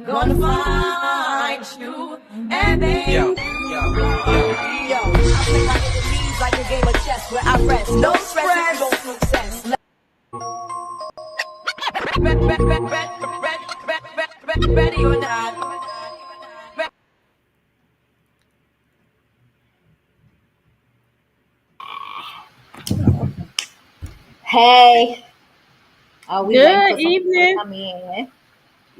gonna find you and then yo. I play my enemies like a game of chess where I rest. No stress, no success. Ready or not. Hey, are we waiting Good for some people to evening. come in?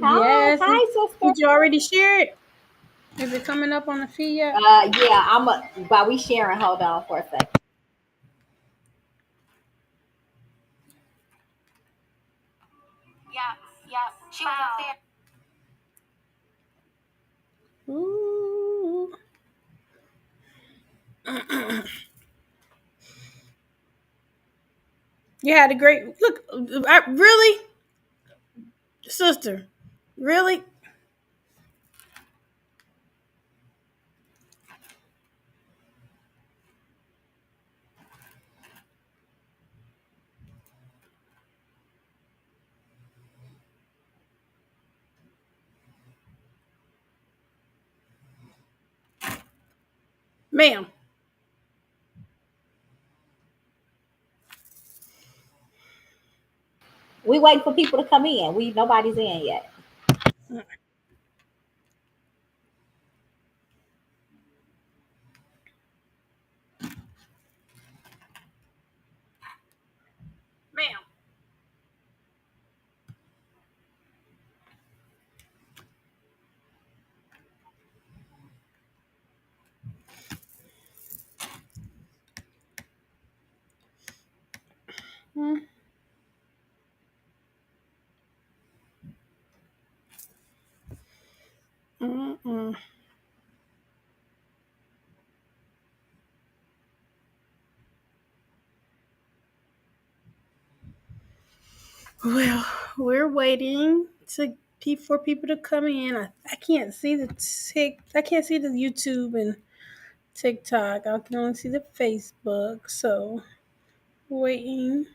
Hi, Yes. hi, sister. Did you already share it? Is it coming up on the feed yet? Yeah, while we sharing, hold on for a second. Yeah, yeah. She was up there. Ooh. You had a great look. Really, sister? Really, ma'am? We waiting for people to come in. Nobody's in yet. Ma'am. Mm-mm. Well, we're waiting for people to come in. I can't see the I can't see the YouTube and TikTok. I can only see the Facebook. So waiting.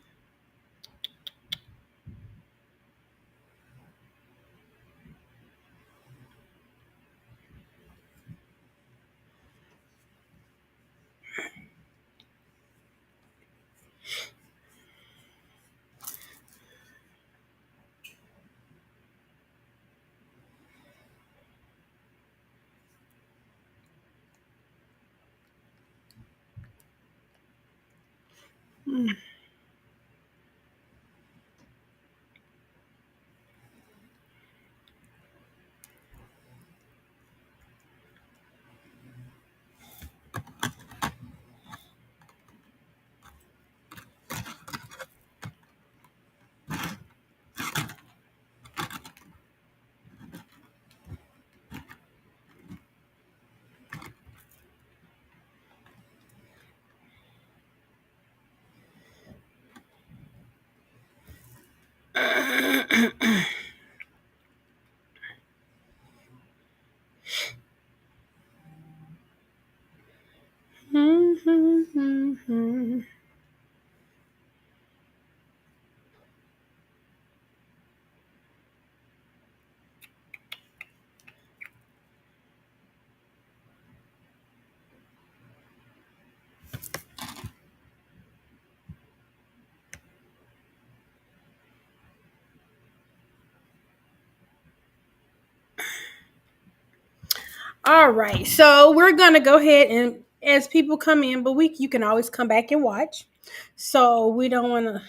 All right, so we're gonna go ahead and as people come in, but you can always come back and watch. So we want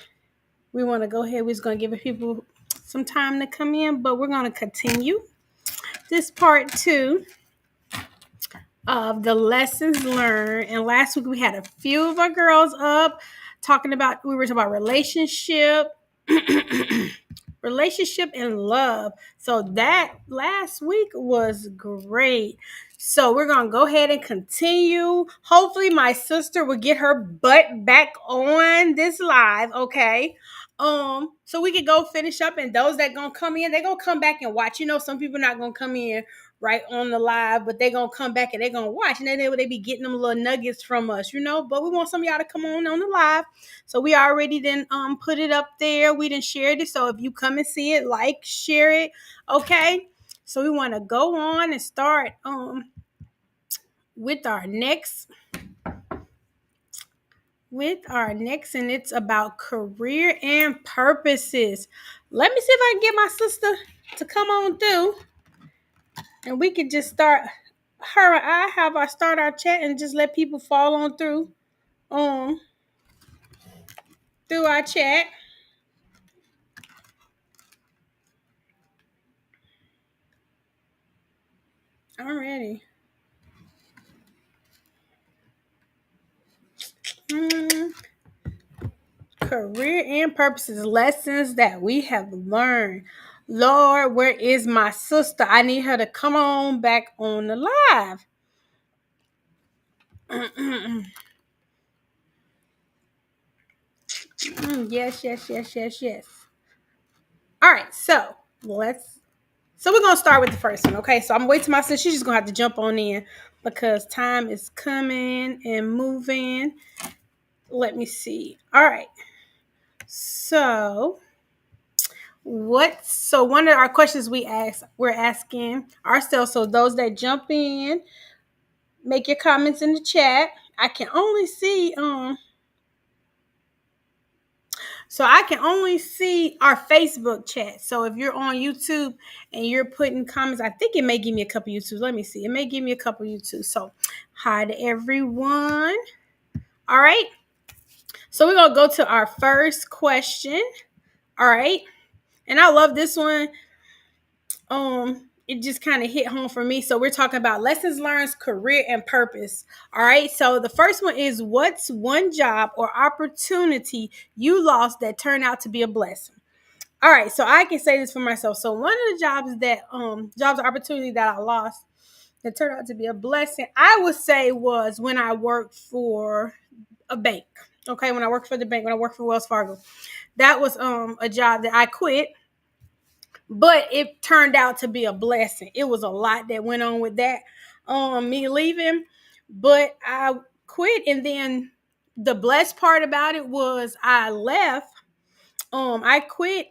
to go ahead. We're just gonna give people some time to come in, but we're gonna continue this part two of the lessons learned. And last week we had a few of our girls up we were talking about relationship and love. So that last week was great. So we're gonna go ahead and continue. Hopefully, my sister will get her butt back on this live. Okay. So we could go finish up, and those that gonna come in, they gonna come back and watch. You know, some people not gonna come in right on the live, but they gonna come back and they gonna watch, and then they be getting them little nuggets from us, you know. But we want some of y'all to come on the live. So we already then put it up there. We didn't share it. So if you come and see it, like, share it. Okay. So we want to go on and start with our next and it's about career and purposes. Let me see if I can get my sister to come on through, and we could just start her and I have our start our chat and just let people fall on um through our chat. Alrighty. Mm, Career and purposes, lessons that we have learned. Lord, where is my sister? I need her to come on back on the live. Yes, yes, yes, yes, yes. All right, so we're gonna start with the first one, okay? So I'm waiting to my sister. She's just gonna have to jump on in because time is coming and moving. Let me see. All right. So one of our questions we're asking ourselves. So those that jump in, make your comments in the chat. I can only see our Facebook chat. So if you're on YouTube and you're putting comments, I think it may give me a couple YouTubes. Let me see. It may give me a couple YouTubes. So hi to everyone. All right. So we're gonna go to our first question. All right. And I love this one. It just kind of hit home for me. So we're talking about lessons learned, career, and purpose. All right. So the first one is, what's one job or opportunity you lost that turned out to be a blessing? All right. So I can say this for myself. So one of the jobs or opportunity that I lost that turned out to be a blessing, I would say, was when I worked for a bank. Okay. When I worked for the bank, when I worked for Wells Fargo, that was a job that I quit, but it turned out to be a blessing. It was a lot that went on with that, me leaving, but I quit. And then the blessed part about it was I left. I quit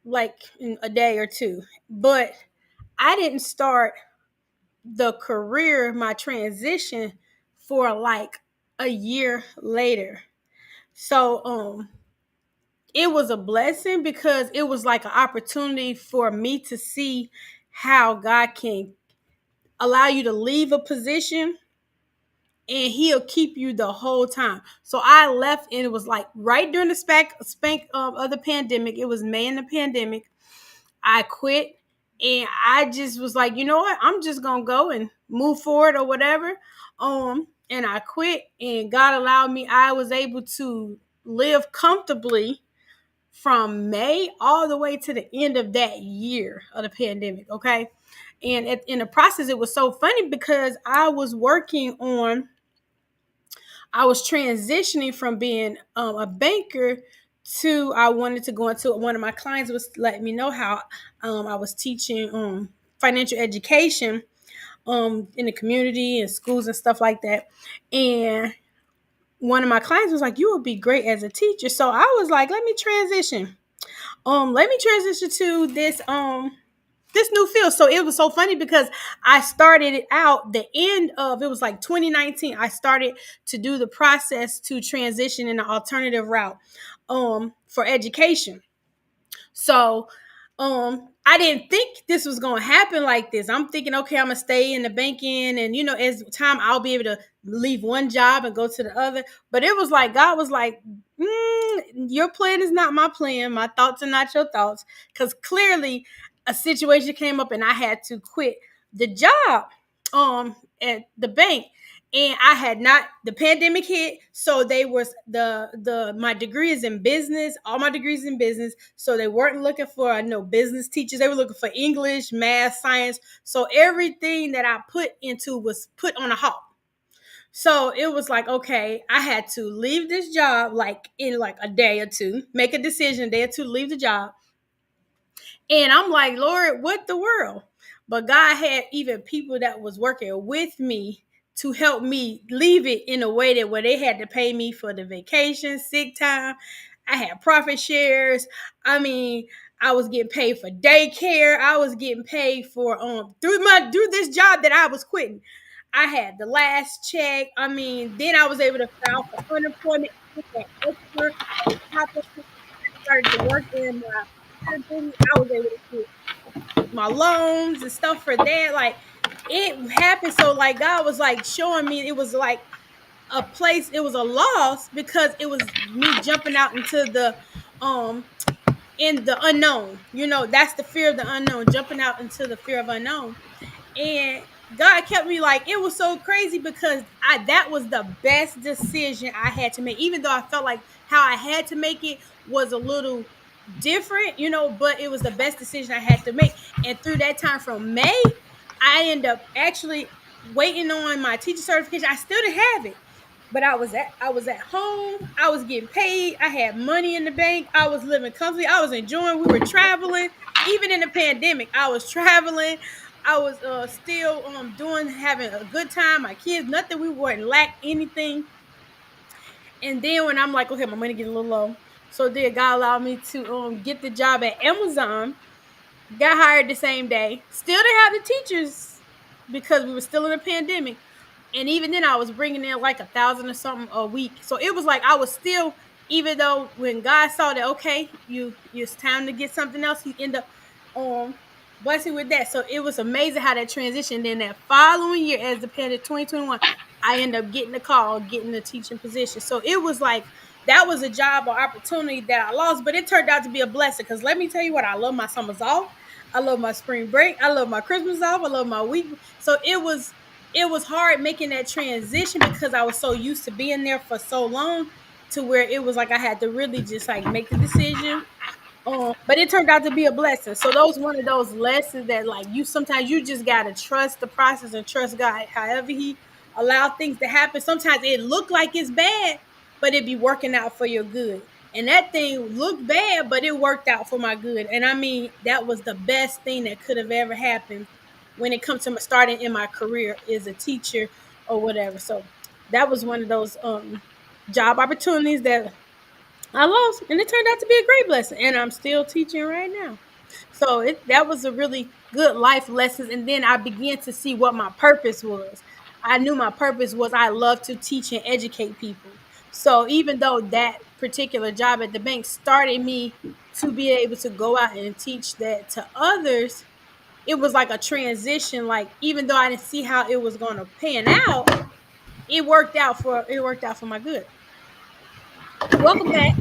like in a day or two, but I didn't start my transition for like a year later. So it was a blessing because it was like an opportunity for me to see how God can allow you to leave a position and he'll keep you the whole time. So I left, and it was like right during the spank of the pandemic. It was May in the pandemic. I quit, and I just was like, you know what? I'm just gonna go and move forward or whatever. And I quit, and God allowed me. I was able to live comfortably from May all the way to the end of that year of the pandemic. Okay. And in the process, it was so funny because I was transitioning from being a banker to, I wanted to go into, one of my clients was letting me know how I was teaching financial education in the community and schools and stuff like that. And one of my clients was like, you would be great as a teacher. So I was like, let me transition to this new field. So it was so funny because I started it out the end of, it was like 2019. I started to do the process to transition in an alternative route for education. So I didn't think this was going to happen like this. I'm thinking, okay, I'm going to stay in the banking, and as time I'll be able to leave one job and go to the other. But it was like God was like, your plan is not my plan. My thoughts are not your thoughts. Because clearly a situation came up and I had to quit the job at the bank. And I had not, the pandemic hit, so they was my degree is in business, all my degrees in business, so they weren't looking for no business teachers. They were looking for English, math, science. So everything that I put into was put on a halt. So it was like, okay, I had to leave this job like in like a day or two, make a decision, a day or two, leave the job. And I'm like, Lord, what the world? But God had even people that was working with me to help me leave it in a way that where they had to pay me for the vacation, sick time. I had profit shares. I mean, I was getting paid for daycare. I was getting paid for through this job that I was quitting. I had the last check. I mean, then I was able to file for unemployment. Get that extra on top of it. I started to work in my business. I was able to get my loans and stuff for that. Like it happened. So like God was like showing me it was like a place, it was a loss because it was me jumping out into the um in the unknown. You know, that's the fear of the unknown, jumping out into the fear of unknown. And God kept me like it was so crazy because I that was the best decision I had to make, even though I felt like how I had to make it was a little different, you know, but it was the best decision I had to make. And through that time from May, I ended up actually waiting on my teacher certification. I still didn't have it. But I was at home, I was getting paid, I had money in the bank, I was living comfortably, I was enjoying, we were traveling. Even in the pandemic, I was traveling. I was still doing having a good time. My kids, nothing. We weren't lack anything. And then when I'm like, okay, my money getting a little low, so then God allowed me to get the job at Amazon. Got hired the same day. Still didn't have the teachers because we were still in a pandemic. And even then, I was bringing in like 1,000 or something a week. So it was like I was still, even though when God saw that, okay, it's time to get something else, He ended up blessing with that. So it was amazing how that transitioned. Then that following year, as the pandemic 2021, I ended up getting the call, getting the teaching position. So it was like that was a job or opportunity that I lost, but it turned out to be a blessing. Because let me tell you what, I love my summers off. I love my spring break. I love my Christmas off. I love my week. So it was hard making that transition because I was so used to being there for so long to where it was like I had to really just like make the decision. But it turned out to be a blessing. So those one of those lessons that like you sometimes you just gotta trust the process and trust God. However He allowed things to happen. Sometimes it looked like it's bad, but it be working out for your good. And that thing looked bad, but it worked out for my good. And I mean, that was the best thing that could have ever happened when it comes to starting in my career as a teacher or whatever. So that was one of those job opportunities that I lost, and it turned out to be a great blessing. And I'm still teaching right now. So that was a really good life lessons. And then I began to see what my purpose was. I knew my purpose was I love to teach and educate people. So even though that particular job at the bank started me to be able to go out and teach that to others, it was like a transition. Like even though I didn't see how it was going to pan out, it worked out for my good. Welcome back.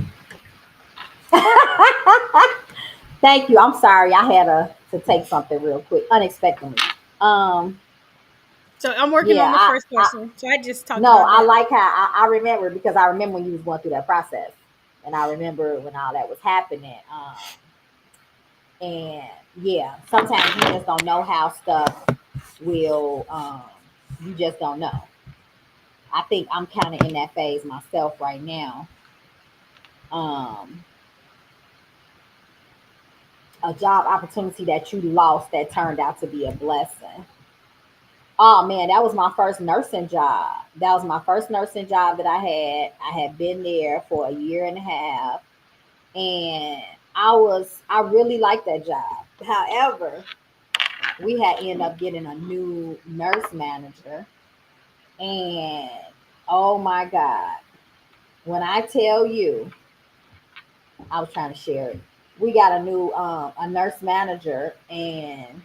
Thank you. I'm sorry. I had to take something real quick, unexpectedly. Um, So I'm working yeah, on the first question. So I just talked no, about I that. like how I remember because I remember when you was going through that process, and I remember when all that was happening. And yeah, sometimes you just don't know how stuff will. You just don't know. I think I'm kind of in that phase myself right now. Um, a job opportunity that you lost that turned out to be a blessing. Oh man, that was my first nursing job. That was my first nursing job that I had. I had been there for a year and a half, and I really liked that job. However, we had ended up getting a new nurse manager, and oh my God, when I tell you, I was trying to share it. We got a new a nurse manager, and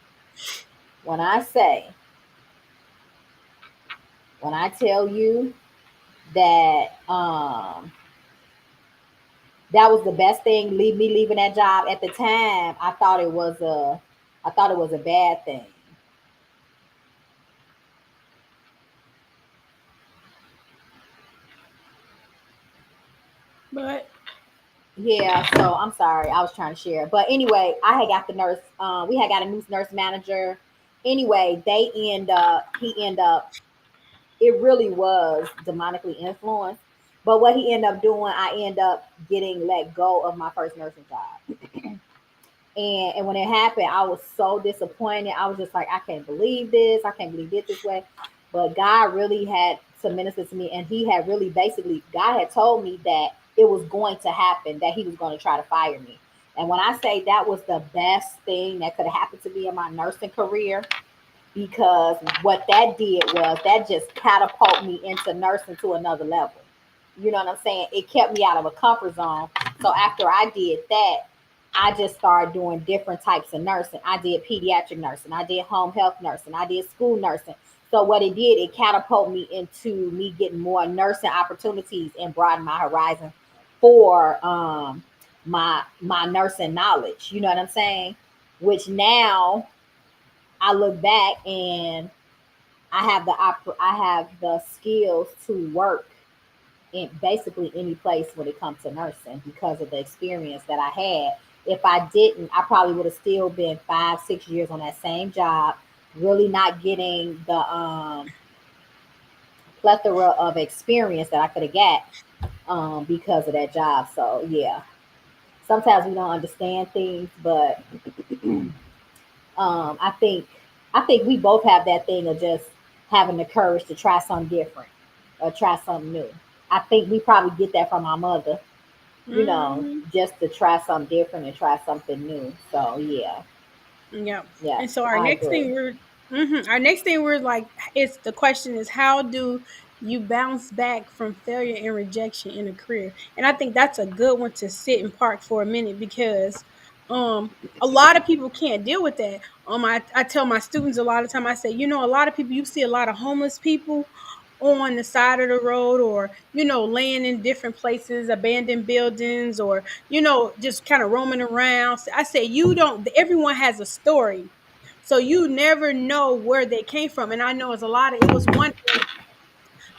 when I say, when I tell you that that was the best thing, leave me leaving that job at the time, I thought it was a bad thing. But Yeah, so I'm sorry, I was trying to share. But anyway, I had got the nurse, we had got a new nurse manager. Anyway, he end up, it really was demonically influenced. But what he ended up doing, I end up getting let go of my first nursing job. And when it happened, I was so disappointed. I was just like, I can't believe this. I can't believe it this way. But God really had to minister to me. And He had really basically, God had told me that it was going to happen, that He was going to try to fire me. And when I say that was the best thing that could have happened to me in my nursing career, because what that did was that just catapulted me into nursing to another level. You know what I'm saying? It kept me out of a comfort zone. So after I did that, I just started doing different types of nursing. I did pediatric nursing, I did home health nursing, I did school nursing. So what it did, it catapulted me into me getting more nursing opportunities and broaden my horizon for my nursing knowledge. You know what I'm saying? Which now I look back and I have the skills to work in basically any place when it comes to nursing because of the experience that I had. If I didn't, I probably would have still been 5, 6 years on that same job, really not getting the plethora of experience that I could have got because of that job. So yeah, sometimes we don't understand things, but I think we both have that thing of just having the courage to try something different or try something new. I think we probably get that from our mother, Hmm. just to try something different and try something new. So yeah, Yeah. yes, And so our I next agree. thing we're our next thing we're like it's the question is how do you bounce back from failure and rejection in a career? And I think that's a good one to sit and park for a minute because a lot of people can't deal with that. I tell my students a lot of time I say, a lot of people you see a lot of homeless people on the side of the road or laying in different places, abandoned buildings or just kind of roaming around. I say you don't everyone has a story. So you never know where they came from. And I know it's a lot of it was one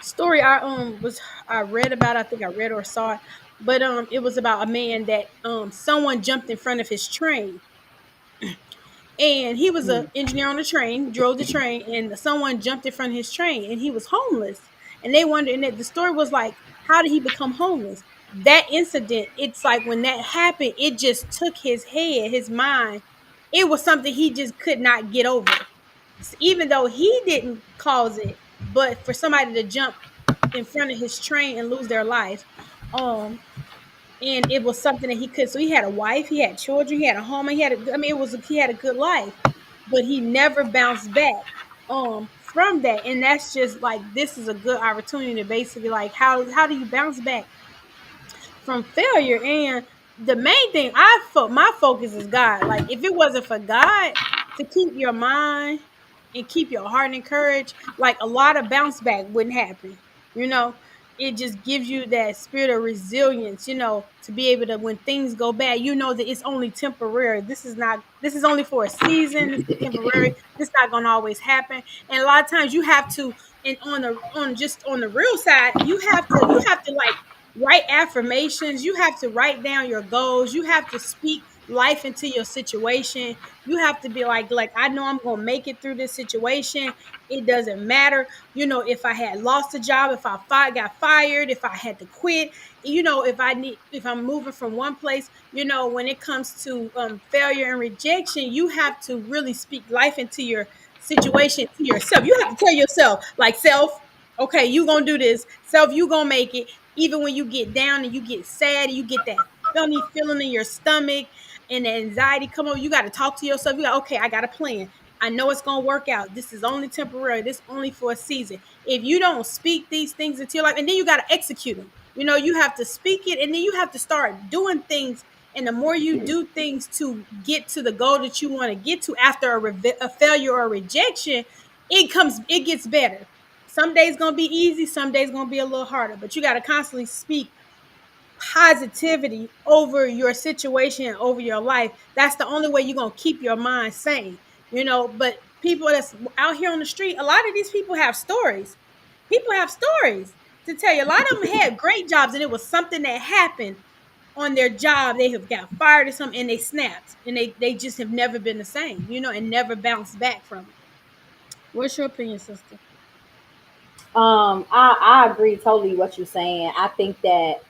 story I read about, I think I read or saw it, but it was about a man that someone jumped in front of his train and he was an Mm, engineer on the train, drove the train, and someone jumped in front of his train, and he was homeless. And they wondered, and the story was like, how did he become homeless? That incident, it's like when that happened, it just took his head, his mind. It was something he just could not get over, even though he didn't cause it. But for somebody to jump in front of his train and lose their life, um, and it was something that he could. So he had a wife, he had children, he had a home, he had a. I mean, he had a good life, but he never bounced back from that. And that's just like this is a good opportunity to basically like how do you bounce back from failure. And the main thing my focus is God. Like if it wasn't for God to keep your mind and keep your heart encouraged, like a lot of bounce back wouldn't happen. You know, it just gives you that spirit of resilience, to be able to when things go bad, that it's only temporary. This is only for a season, this is temporary, this not gonna always happen. And a lot of times you have to and on the real side, you have to like write affirmations. You have to write down your goals. You have to speak life into your situation. You have to be like I know I'm gonna make it through this situation. It doesn't matter, if I had lost a job, if got fired, if I had to quit, if I'm moving from one place, when it comes to failure and rejection, you have to really speak life into your situation to yourself. You have to tell yourself, like self, okay, you gonna do this, self, you gonna make it even when you get down and you get sad and you get that funny feeling in your stomach and the anxiety come on, you got to talk to yourself. You got, okay, I got a plan. I know it's going to work out. This is only temporary. This is only for a season. If you don't speak these things into your life, and then you got to execute them. You have to speak it and then you have to start doing things. And the more you do things to get to the goal that you want to get to after a failure or a rejection, it gets better. Some days gonna be easy, some days gonna be a little harder, but you gotta constantly speak positivity over your situation, over your life. That's the only way you're gonna keep your mind sane. But people that's out here on the street, a lot of these people have stories. People have stories to tell you. A lot of them had great jobs, and it was something that happened on their job. They have got fired or something, and they snapped, and they just have never been the same, and never bounced back from it. What's your opinion, sister? I agree totally what you're saying. I think that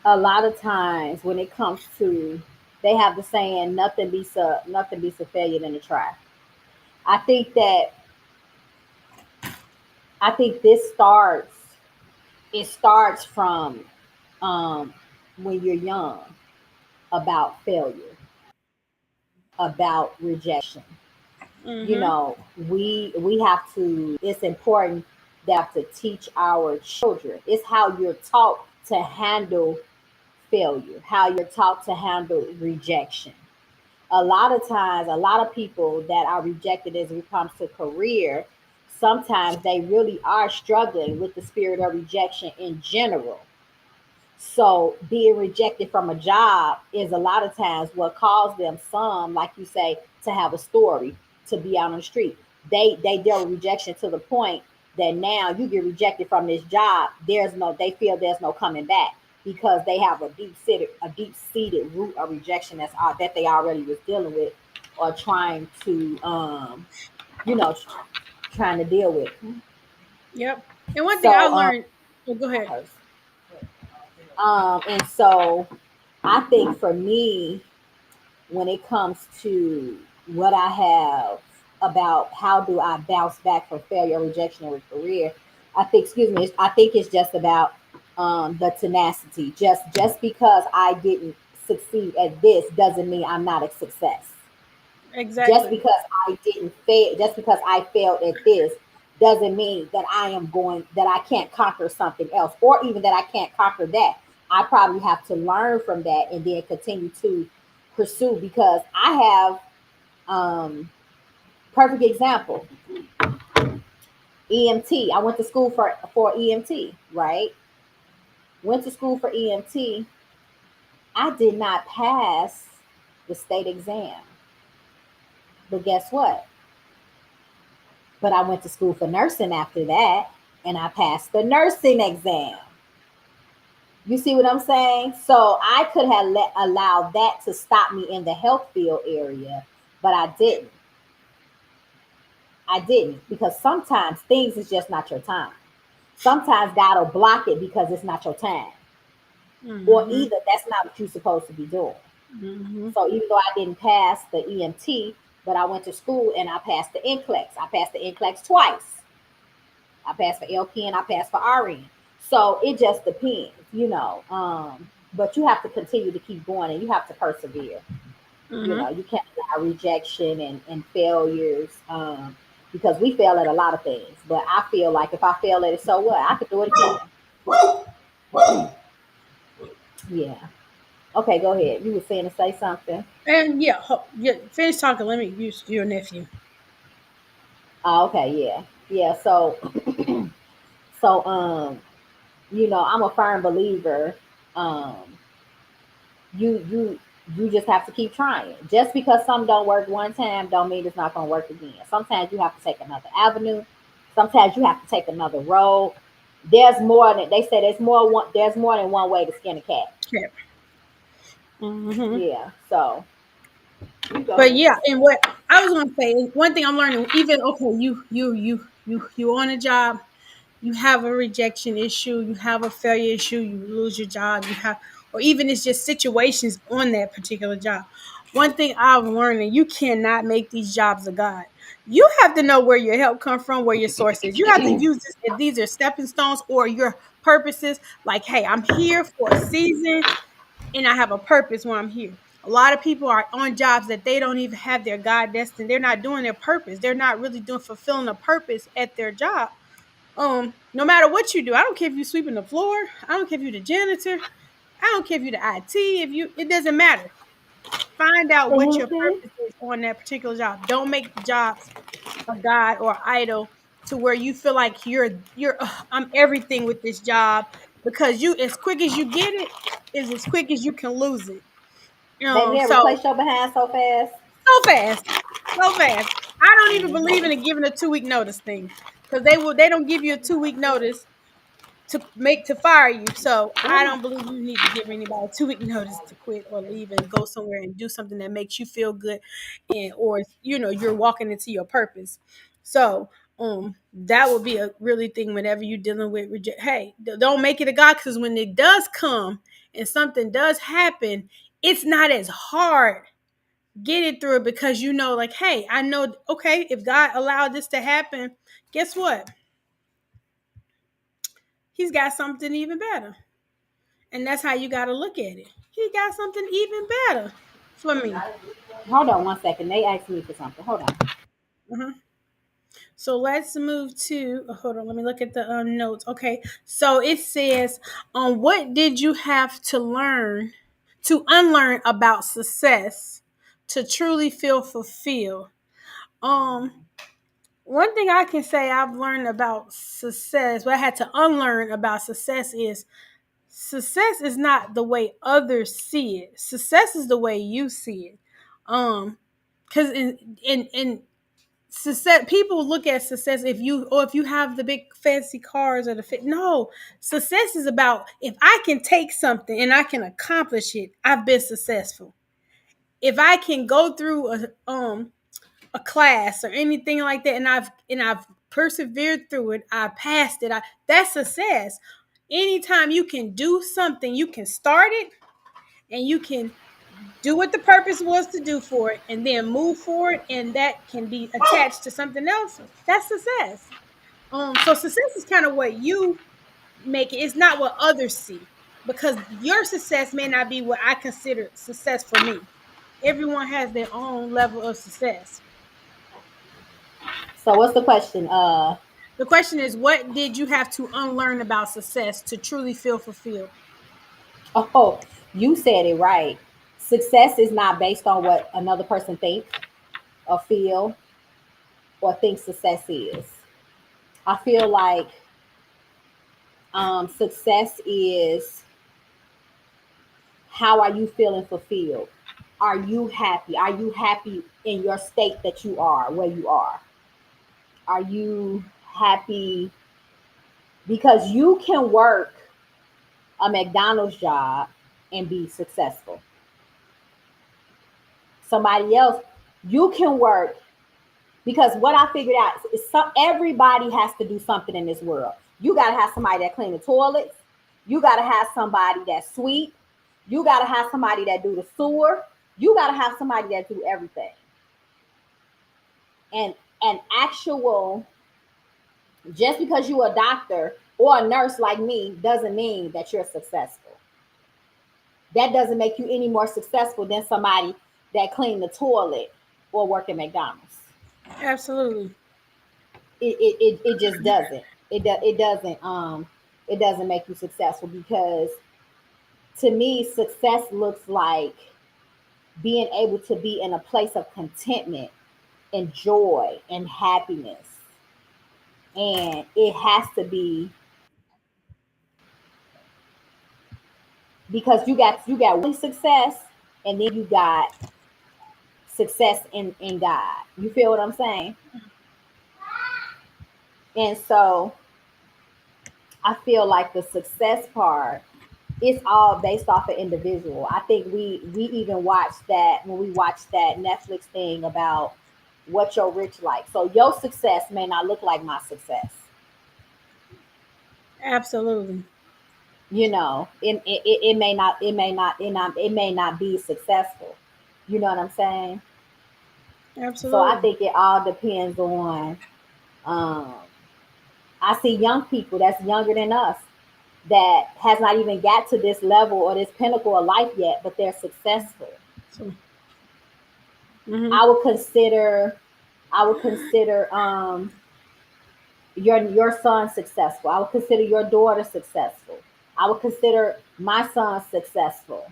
a lot of times when it comes to, they have the saying, nothing beats a failure than a try. I think that I think this starts from um when you're young about failure. about rejection. You Mm-hmm. know, we have to, it's important that to teach our children. It's how you're taught to handle failure, how you're taught to handle rejection. A lot of times, a lot of people that are rejected as it comes to career, sometimes they really are struggling with the spirit of rejection in general. So being rejected from a job is a lot of times what caused them, some, like you say, to have a story, to be out on the street. They deal with rejection to the point that now you get rejected from this job. They feel there's no coming back because they have a deep seated root of rejection that they already was dealing with or trying to you know trying to deal with. Yep. And one thing I So learned. Oh, go ahead. and so I think for me, when it comes to what I have about how do I bounce back from failure, rejection, or career, I think it's just about the tenacity. Just because I didn't succeed at this doesn't mean I'm not a success. Just Exactly. because I didn't fail, just because I failed at this doesn't mean that I can't conquer something else, or even that I can't conquer that. I probably have to learn from that and then continue to pursue, because I have perfect example, EMT. I went to school for EMT, right? Went to school for EMT. I did not pass the state exam. But guess what? But I went to school for nursing after that, and I passed the nursing exam. You see what I'm saying? So I could have allowed that to stop me in the health field area, but I didn't. I didn't, because sometimes things is just not your time. Sometimes God will block it because it's not your time, or Mm-hmm. either that's not what you're supposed to be doing. Mm-hmm. So even though I didn't pass the EMT, but I went to school and I passed the NCLEX. I passed the NCLEX twice. I passed for LP and I passed for RN. So it just depends, you know. But you have to continue to keep going and you have to persevere. You Mm-hmm. know, you can't allow rejection and failures, because we fail at a lot of things. But I feel like if I fail at it, so what? I could do it again. Yeah. Okay, go ahead. You were saying to say something. And yeah, yeah, finish talking. Let me use your nephew. Oh, okay, yeah. Yeah, so I'm a firm believer. Um you you just have to keep trying. Just because something don't work one time don't mean it's not gonna work again. Sometimes you have to take another avenue. Sometimes you have to take another road. There's more than they say. There's more than one way to skin a cat. Okay. Mm-hmm. Yeah. So you go But ahead. yeah, and what I was going to say, one thing I'm learning, even okay, you on a job, you have a rejection issue, you have a failure issue, you lose your job, you have, or even it's just situations on that particular job. One thing I've learned, and you cannot make these jobs a god. You have to know where your help come from, where your source is. You have to use this if these are stepping stones or your purposes. Like, hey, I'm here for a season and I have a purpose when I'm here. A lot of people are on jobs that they don't even have their God destined. They're not doing their purpose. They're not really doing fulfilling a purpose at their job. No matter what you do, I don't care if you're sweeping the floor. I don't care if you're the janitor. I don't care if you're the IT. If you, it doesn't matter. Find out what your Mm-hmm. purpose is on that particular job. Don't make the jobs a god or idol to where you feel like you're I'm everything with this job, because you, as quick as you get it is as quick as you can lose it. Baby, they So replace your behind so fast. so fast, so fast. I don't even believe in giving a 2 week notice thing, because they don't give you a 2 week notice to fire you. So I Ooh. don't believe you need to give anybody a 2 week notice to quit or leave and go somewhere and do something that makes you feel good, and or you're walking into your purpose. So that would be a really thing whenever you're dealing with reject. Hey, don't make it a god, because when it does come and something does happen, it's not as hard getting through it, because like, hey, I know, okay, if God allowed this to happen, guess what? He's got something even better. And that's how you got to look at it. He got something even better. for me. Hold on one second. They asked me for something. Hold on. Uh-huh. So let's move to, hold on, let me look at the notes. Okay, so it says, what did you have to unlearn about success to truly feel fulfilled? Um, One thing I can say I've learned about success, what I had to unlearn about success is not the way others see it. Success is the way you see it. Because in success, people look at success if you have the big fancy cars or the fit. No, success is about if I can take something and I can accomplish it, I've been successful. If I can go through a class or anything like that and I've persevered through it, I passed it, that's success. Anytime you can do something, you can start it and you can do what the purpose was to do for it and then move forward, and that can be attached to something else. That's success. So success is kind of what you make it. It's not what others see, because your success may not be what I consider success for me. Everyone has their own level of success. So what's the question? The question is, what did you have to unlearn about success to truly feel fulfilled? Oh, you said it right. Success is not based on what another person thinks or feel or thinks success is. I feel like success is, how are you feeling fulfilled? Are you happy? Are you happy in your state that you are, where you are? Are you happy? Because you can work a McDonald's job and be successful. Somebody else, you can work, because what I figured out is everybody has to do something in this world. You got to have somebody that clean the toilets. You got to have somebody that sweep. You got to have somebody that do the sewer. You got to have somebody that do everything. And an actual, just because you're a doctor or a nurse like me doesn't mean that you're successful. That doesn't make you any more successful than somebody that clean the toilet or work at McDonald's. Absolutely. It just doesn't. It doesn't make you successful, because to me success looks like being able to be in a place of contentment and joy and happiness. And it has to be, because you got success, and then you got success in God. You feel what I'm saying? And so I feel like the success part, it's all based off an individual. I think we even watched that when we watched that Netflix thing about what your rich like. So your success may not look like my success. Absolutely. It may not be successful. You know what I'm saying? So I Absolutely. think it all depends on. Um, I see young people that's younger than us that has not even got to this level or this pinnacle of life yet, but they're successful. So, hmm I would consider I would consider your son successful. I would consider your daughter successful. I would consider my son successful.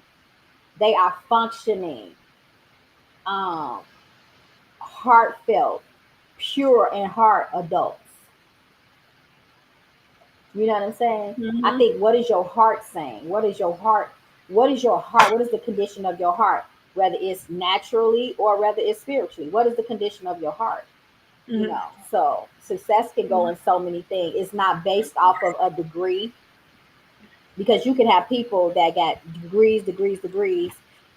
They are functioning, um, heartfelt, pure in heart adults. You know what I'm saying? I hmm think, what is your heart saying? What is your heart? What is your heart? What is the condition of your heart? Whether it's naturally or whether it's spiritually. What is the condition of your heart? hmm So success can go in so many things. It's not based off of a degree, because you can have people that got degrees,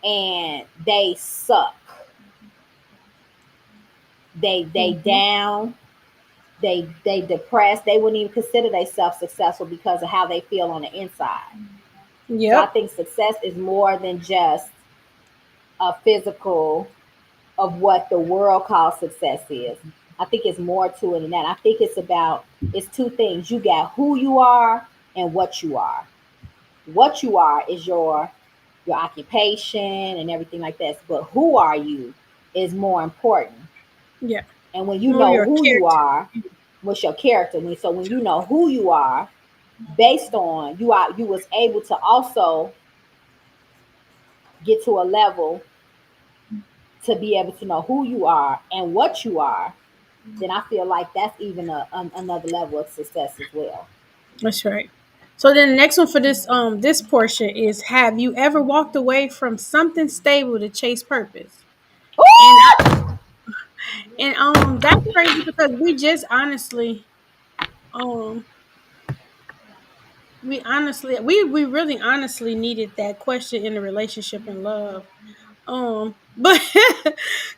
and they suck. They hmm down. They depressed. They wouldn't even consider themselves successful because of how they feel on the inside. So I Yep. think success is more than just a physical of what the world calls success is. I think it's more to it than that. I think it's two things. You got who you are and what you are. What you are is your your occupation and everything like that. But who are you is more important. Yeah. And when you More know your who you character. are, what's your character? So when you know who you are, based on you was able to also get to a level to be able to know who you are and what you are, then I feel like that's even another level of success as well. That's right. So then the next one for this portion is, have you ever walked away from something stable to chase purpose? And Ooh! that's crazy because um we really honestly needed that question in a relationship and love. But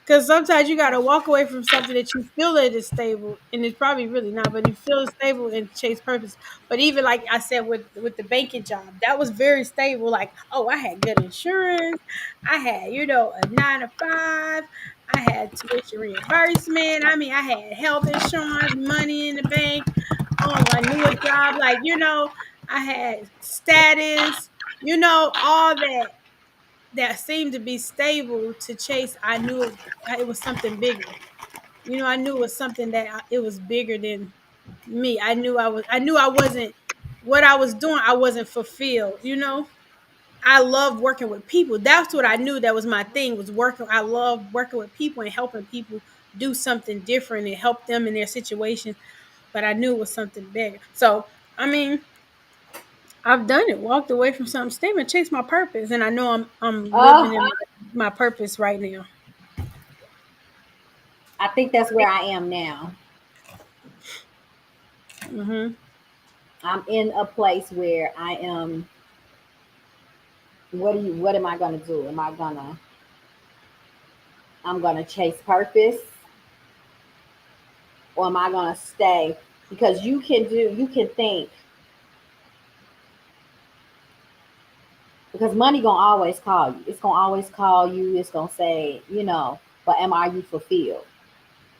because sometimes you got to walk away from something that you feel that is stable, and it's probably really not, but you feel it's stable and chase purpose. But even like I said with the banking job, that was very stable. Like, oh, I had good insurance, I had a 9 to 5, I had tuition reimbursement. I mean, I had health insurance, money in the bank. I knew a job, like I had status, all that seemed to be stable to chase. I knew it was something bigger. I knew it was something it was bigger than me. I knew I wasn't what I was doing. I wasn't fulfilled. I loved working with people. That's what I knew. That was my thing, was working. I love working with people and helping people do something different and help them in their situations. But I knew it was something bigger. So I mean, I've done it. Walked away from something stable and chased my purpose, and I know I'm living in Uh, my purpose right now. I think that's where I am now. Hmm. I'm in a place where I am. What am I gonna do? I'm gonna chase purpose, or am I gonna stay? Because you can think, because money gonna always call you. It's gonna always call you. It's gonna say, but are you fulfilled?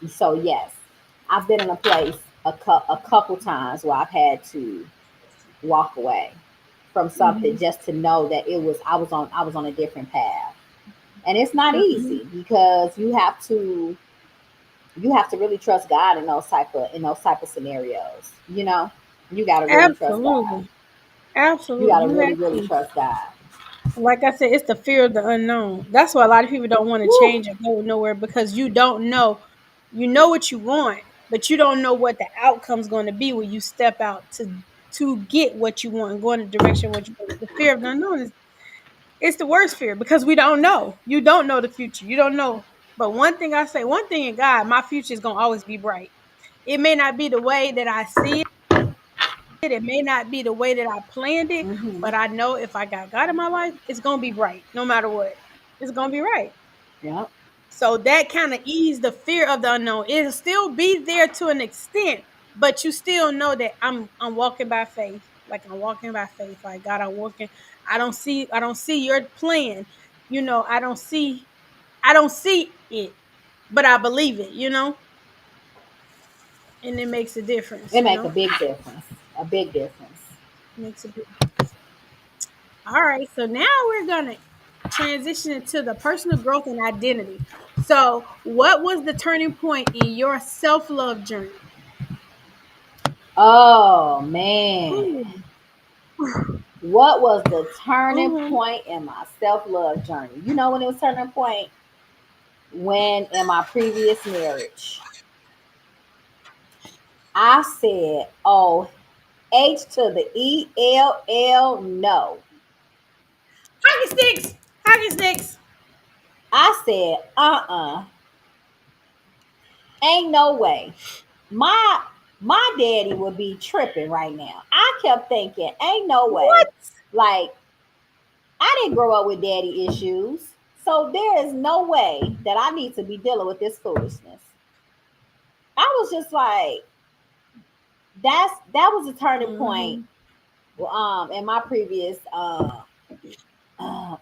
So yes, I've been in a place a couple times where I've had to walk away from something Hmm. just to know that I was on a different path. And it's not Hmm. easy because you have to really trust God in those type of scenarios. You got to really trust God. Absolutely, You got absolutely. to You really have really to. trust God. Like I said, it's the fear of the unknown. That's why a lot of people don't want to Woo. change or go nowhere, because you don't know. You know what you want, but you don't know what the outcome's going to be when you step out to get what you want and go in the direction what you want. The fear of the unknown is it's the worst fear because we don't know. You don't know the future. You don't know. But one thing in God, my future is gonna always be bright. It may not be the way that I see it. It may not be the way that I planned it, Hmm. but I know if I got God in my life, it's gonna be bright, no matter what. It's gonna be right. Yep. So that kind of ease the fear of the unknown. It'll still be there to an extent, but you still know that I'm walking by faith. Like I'm walking by faith. Like God, I'm walking. I don't see your plan. I don't see it, but I believe it. And it makes a difference, It make a big difference. A big difference. makes a big difference. All right, so now we're gonna transition into the personal growth and identity. So, what was the turning point in your self love journey? Oh man. Ooh. What was the turning Mhm. point in my self love journey? You know when it was turning point? When in my previous marriage, I said, "Oh, H to the ELL, no." Hockey sticks. Hockey sticks. I said, ain't no way. My my daddy would be tripping right now. I kept thinking, ain't no way. What? Like, I didn't grow up with daddy issues. So there is no way that I need to be dealing with this foolishness. I was just like, that was a turning point Mhm. in my previous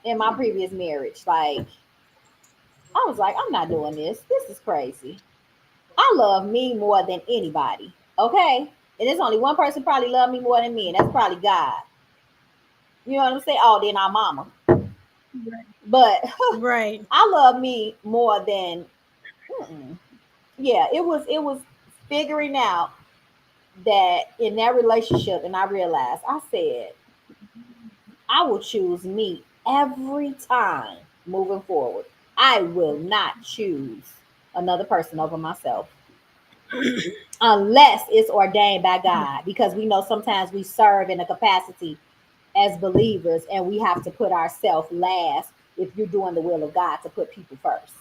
in my previous marriage. Like, I was like, I'm not doing this. This is crazy. I love me more than anybody. Okay? And there's only one person probably love me more than me, and that's probably God. You know what I'm saying? Oh, then our mama. But Right. I love me more than. Mm-mm. Yeah, it was figuring out that in that relationship, and I realized I said I will choose me every time moving forward. I will not choose another person over myself unless it's ordained by God, because we know sometimes we serve in a capacity as believers and we have to put ourselves last if you're doing the will of God to put people first.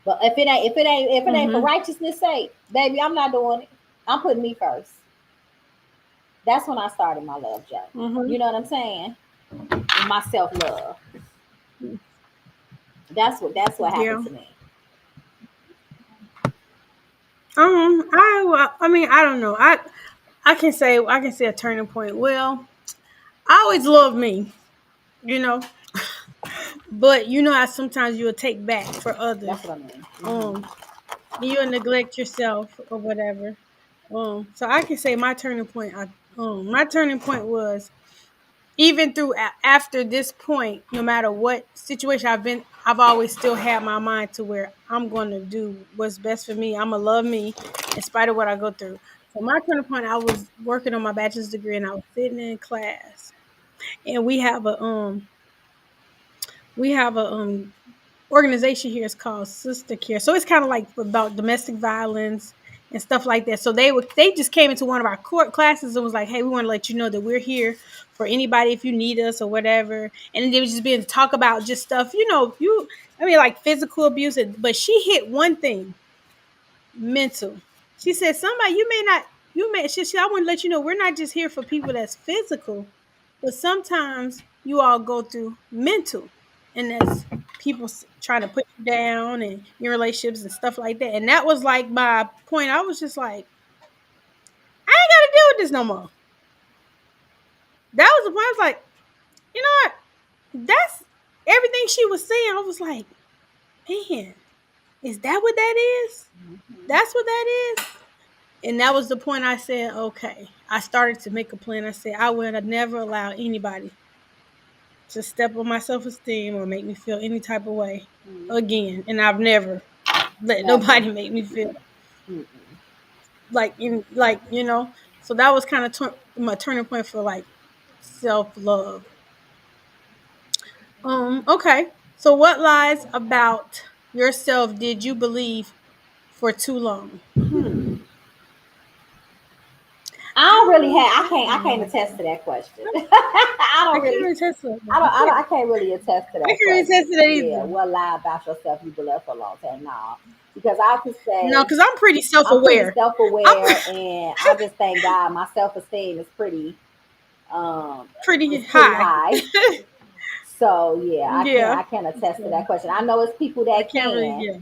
But if it ain't for Mm-hmm. righteousness sake, baby, I'm not doing it. I'm putting me first. That's when I started my love journey. Mm-hmm. You know what I'm saying? My self love. That's what happened Yeah. to me. I mean, I don't know. I can say a turning point. Well, I always love me, you know, but you know how sometimes you'll take back for That's others. what I mean. Um, you'll neglect yourself or whatever. So I can say my turning point. My turning point was even through after this point, no matter what situation I've been, I've always still had my mind to where I'm going to do what's best for me. I'm gonna love me in spite of what I go through. So my turning point, I was working on my bachelor's degree and I was sitting in class, and we have a organization here is called Sister Care. So it's kind of like about domestic violence and stuff like that. So they just came into one of our court classes and was like, "Hey, we want to let you know that we're here for anybody if you need us or whatever." And they was just being to talk about just stuff, I mean, like physical abuse. But she hit one thing: mental. She said, "Somebody you may not, you may." I want to let you know we're not just here for people that's physical, but sometimes you all go through mental, and that's people trying to put you down and your relationships and stuff like that. And that was like my point. I was just like, I ain't got to deal with this no more. That was the point. I was like, you know what? That's everything she was saying. I was like, man, is that what that is? Hmm. That's what that is. And that was the point I said, okay. I started to make a plan. I said, I would never allow anybody to step on my self esteem or make me feel any type of way Hmm. again. And I've never let Never. nobody make me feel Mm-mm. like. So that was kind of my turning point for like self love. Okay. So what lies about yourself did you believe for too long? Hmm. I I don't really have. I don't can't. I know can't about attest that. to that question. I I don't can't really. really test that. I can't really attest to I that can't really question. test that Yeah. either. What lie about yourself you believe for a long time? No, because I could No, say because I'm pretty self I'm pretty aware. self I'm aware, and I just thank God my self esteem is um pretty pretty high. high. So yeah, I can't Yeah. I can't attest to So that question. I know it's people I that can't really, can, yeah.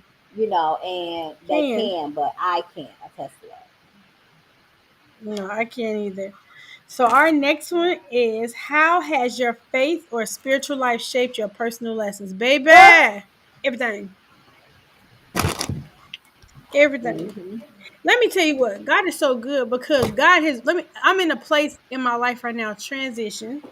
and they Can. can, but I can't attest to that. No, I can't either. So our next one is how has your faith or spiritual life shaped your personal lessons? Baby. Everything. Everything. Hmm. Let me tell you what, God is so good because God has I'm in a place in my life right now, transition.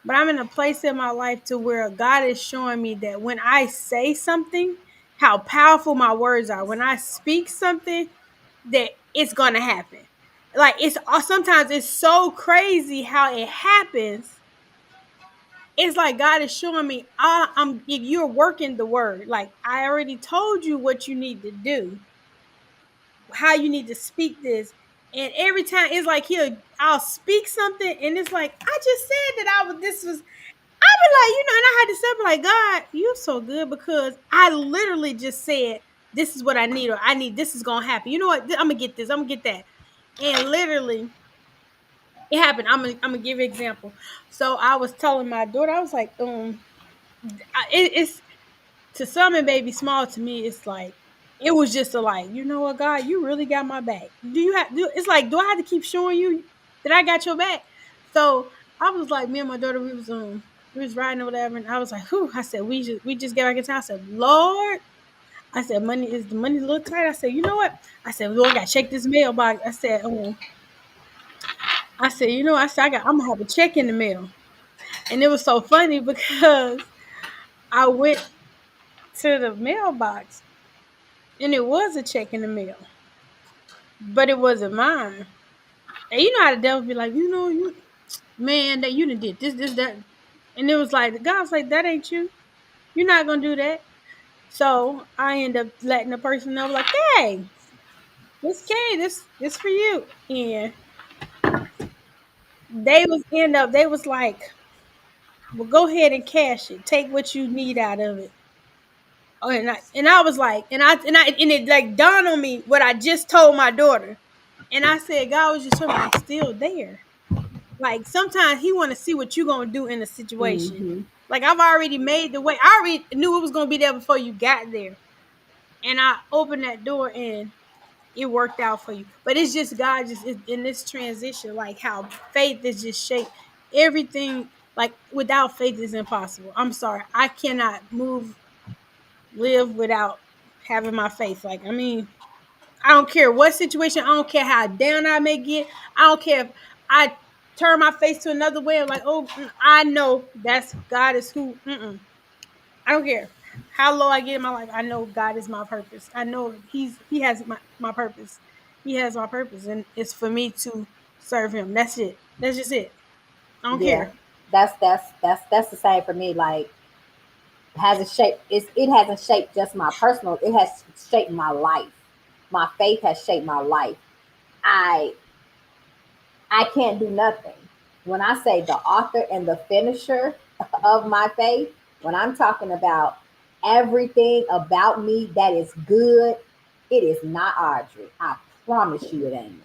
But I'm in a place in my life to where God is showing me that when I say something, how powerful my words are. When I speak something, that it's gonna happen. Like sometimes it's so crazy how it happens. It's like God is showing me I'm if you're working the word. Like I already told you what you need to do, how you need to speak this. And every time it's like I'll speak something and it's like I just said that this was I be like, and I had to say, like, God, you're so good because I literally just said, this is what I need, or I need this is gonna happen. You know what? I'm gonna get this, I'm gonna get that. And literally it happened. I'm gonna give you an example. So I was telling my daughter, I was like, it's to some it may be small to me, it's like it was just a like, you know what, God, you really got my back. It's like, do I have to keep showing you that I got your back? So I was like, me and my daughter, we was riding or whatever, and I was like, whew, I said, we just get back in town. I said, Lord, I said, money a little tight. I said, you know what? I said, Lord, I gotta check this mailbox. I said, I said, I'm gonna have a check in the mail. And it was so funny because I went to the mailbox and it was a check in the mail, but it wasn't mine. And you know how the devil be like, you man, that you done did this, that. And it was like, the guy was like, that ain't you. You're not going to do that. So I end up letting the person know, like, hey, this for you. And they was like, well, go ahead and cash it. Take what you need out of it. Oh, and I was like, and it like dawned on me what I just told my daughter. And I said, God was just showing me I'm still there. Like sometimes he want to see what you gonna do in a situation. Mm-hmm. Like I've already made the way. I already knew it was gonna be there before you got there. And I opened that door and it worked out for you. But it's just God just in this transition, like how faith is just shaped everything. Like without faith is impossible. I'm sorry, I cannot live without having my faith. Like I mean, I don't care what situation. I don't care how down I may get. I don't care if I turn my face to another way. I'm like, oh, I know that's God is who. I don't care how low I get in my life. I know God is my purpose. I know He has my purpose. He has my purpose, and it's for me to serve Him. That's it. That's just it. I don't Yeah, care. that's the same for me. Like hasn't shaped it hasn't shaped just my personal. It has shaped my life. My faith has shaped my life. I I can't do nothing. When I say the author and the finisher of my faith, when I'm talking about everything about me that is good, it is not Audrey. I promise you it ain't me.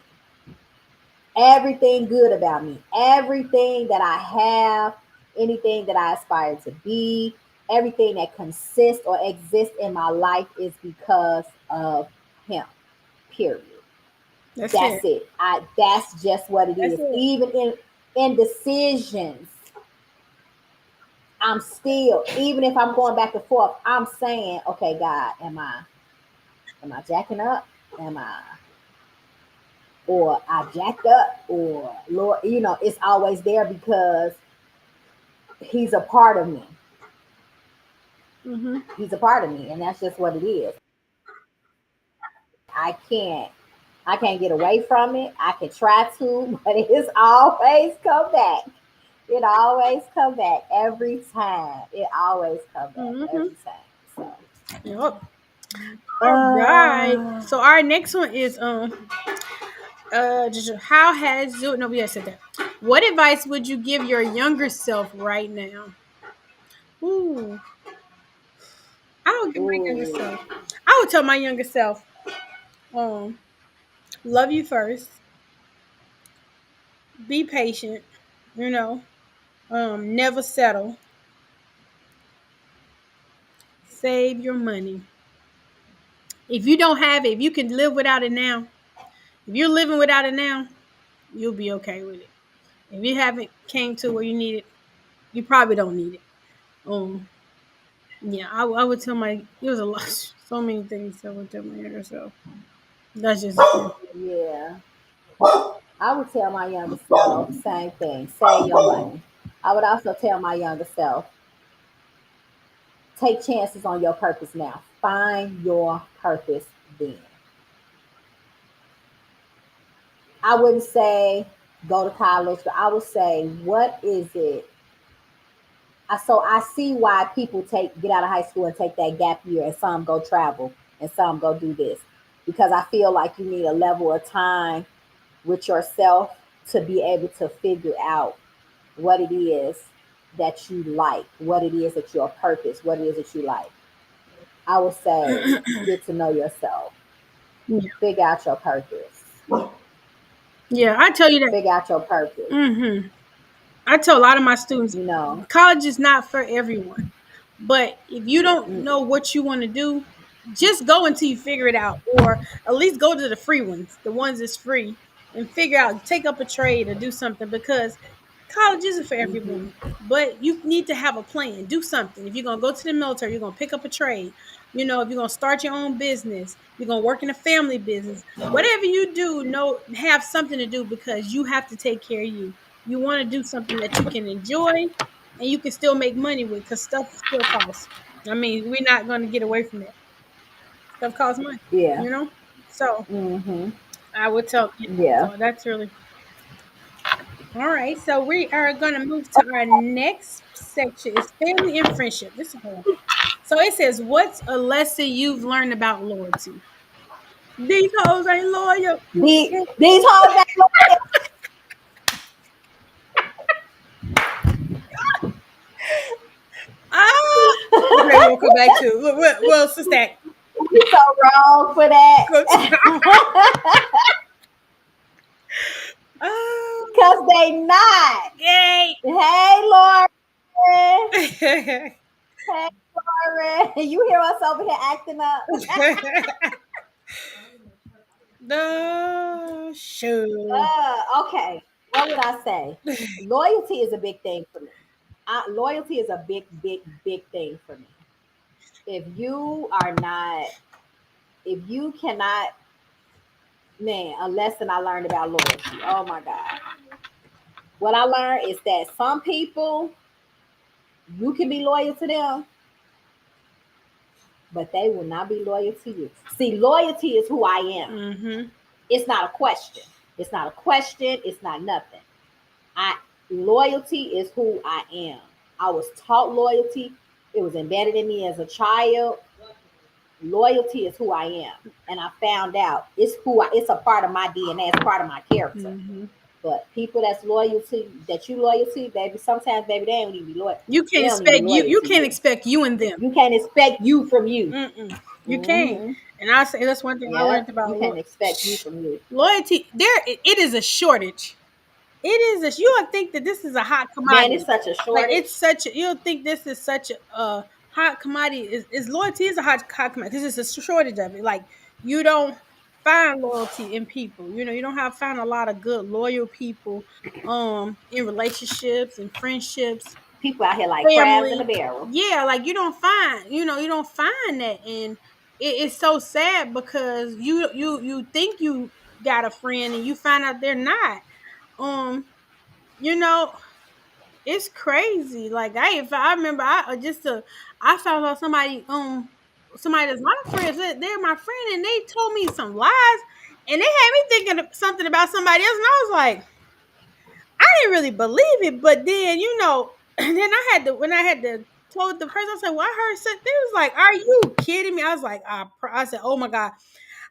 Everything good about me, everything that I have, anything that I aspire to be, everything that consists or exists in my life is because of him. Period. That's That's it. it. That's just what it That's is. it. Even in decisions, I'm still, even if I'm going back and forth, I'm saying, okay, God, am I jacking up? Am I or I jacked up or Lord, it's always there because he's a part of me. Mm-hmm. He's a part of me, and that's just what it is. I can't I can't get away from it. I can try to, but it's always come back. It always come back every time. It always come back Mm-hmm. every time. So, Yep. All right. uh, So our next one is how has you no we have said that. What advice would you give your younger self right now? Ooh, I would give my younger ooh, self. I would tell my younger self, um, love you first, be patient, you know, never settle, save your money. If you don't have it, if you can live without it now, if you're living without it now, you'll be okay with it. If you haven't came to where you need it, you probably don't need it. Um, yeah, I would tell my it was a lot, so many things I would tell my younger self. That's just a few. yeah. I would tell my younger self same thing. Save your money. I would also tell my younger self take chances on your purpose now. Find your purpose then. I wouldn't say go to college, but I would say what is it so I see why people get out of high school and take that gap year, and some go travel, and some go do this, because I feel like you need a level of time with yourself to be able to figure out what it is that you like, what it is that your purpose, what it is that you like. I would say get to know yourself, Yeah, figure out your purpose, yeah. I tell you that. figure out your purpose. I tell a lot of my students, You know, college is not for everyone. But if you don't know mm-mm, what you want to do, just go until you figure it out, or at least go to the free ones, the ones that's free, and figure out, take up a trade or do something because college isn't for mm-hmm, everyone. But you need to have a plan, do something. If you're gonna go to the military, you're gonna pick up a trade. You know, if you're gonna start your own business, you're gonna work in a family business. Whatever you do, know have something to do because you have to take care of you. You want to do something that you can enjoy and you can still make money with because stuff still costs. I mean, we're not going to get away from that. Stuff costs money, Yeah. you know. So Mm-hmm. I would tell you. Yeah. So that's really all right. So we are going to move to our next section. Is family and friendship. This is hard. So it says, "What's a lesson you've learned about loyalty?" These hoes ain't loyal. These hoes ain't loyal. Ah, okay, we'll come back to. Well, sister, You so wrong for that. oh, Cause they not. yay. Hey, Lauren. Hey, Lauren. You hear us over here acting up? The show. Okay. What would I say? Loyalty is a big thing for me. Loyalty is a big, big, big thing for me. If you are not, if you cannot, man, a lesson I learned about loyalty. Oh my God. What I learned is that some people, you can be loyal to them, but they will not be loyal to you. See, loyalty is who I am. Mm-hmm. It's not a question. It's not a question. It's not nothing. I Loyalty is who I am. I was taught loyalty. It was embedded in me as a child. Loyalty is who I am. And I found out it's a part of my DNA, it's part of my character. Mm-hmm. But people that's loyal to that you loyal to, baby, sometimes baby, they don't even be loyal. You They can't don't even be expect you. loyal You to can't you. expect you and them. You can't expect you from you. Mm-mm. You can't. Hmm. And I say that's one thing I Yeah, learned you about can't expect you from you. loyalty. There, it is a shortage. It is a. You would think that this is a hot Man, it's commodity. such a Like it's shortage. such. You'll think this is such a hot commodity. Is loyalty is a hot commodity because it's a shortage of it. Like you don't find loyalty in people. You know, you don't have find a lot of good loyal people in relationships and friendships, People out here like crabs in a family. barrel. Yeah, like you don't find that, and it's so sad because you think you got a friend and you find out they're not. Um, you know, it's crazy. Like if I remember, I found out somebody that's my friends, they're my friend, and they told me some lies, and they had me thinking of something about somebody else, and I was like, I didn't really believe it, but then and then when I had to told the person, I said, "Well, I heard something." They was like, "Are you kidding me?" I was like, I said, "Oh my God."